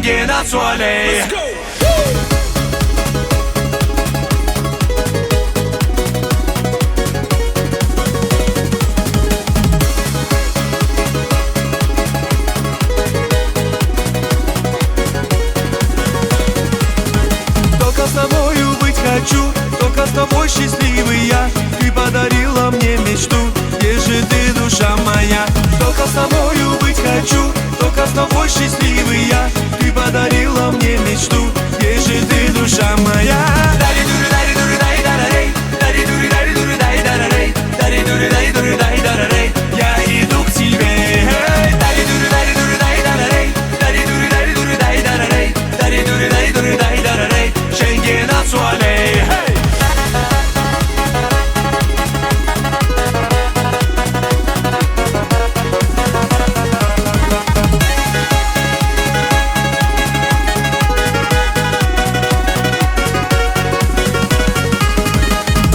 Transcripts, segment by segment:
Шенген от Суалей. Только с тобою быть хочу, только с тобой счастливый я. Ты подарила мне мечту, где же ты, душа моя? Только с тобою быть хочу, только с тобой счастливый я. Ты подарила мне мечту, где же ты, душа моя? Я иду к тебе. Шенген от Суалей.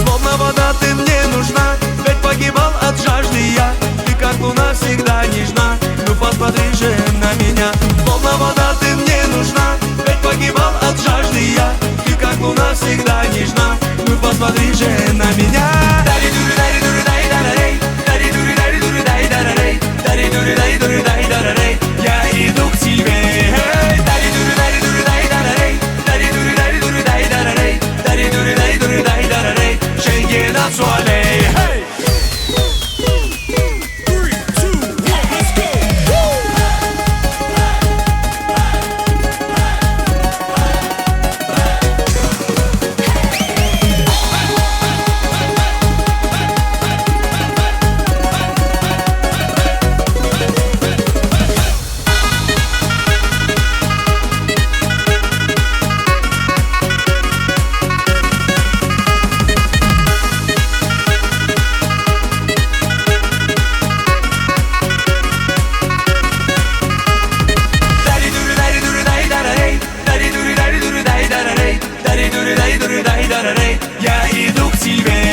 Словно вода ты мне нужна, ведь погибал от жажды я. Ты как луна всегда нежна, ну посмотри же на меня. Словно вода ты мне нужна, ведь погибал от жажды я. Ты как луна всегда нежна, ну посмотри же на меня. Я иду к тебе. Шенген от Суалей. Я иду к тебе.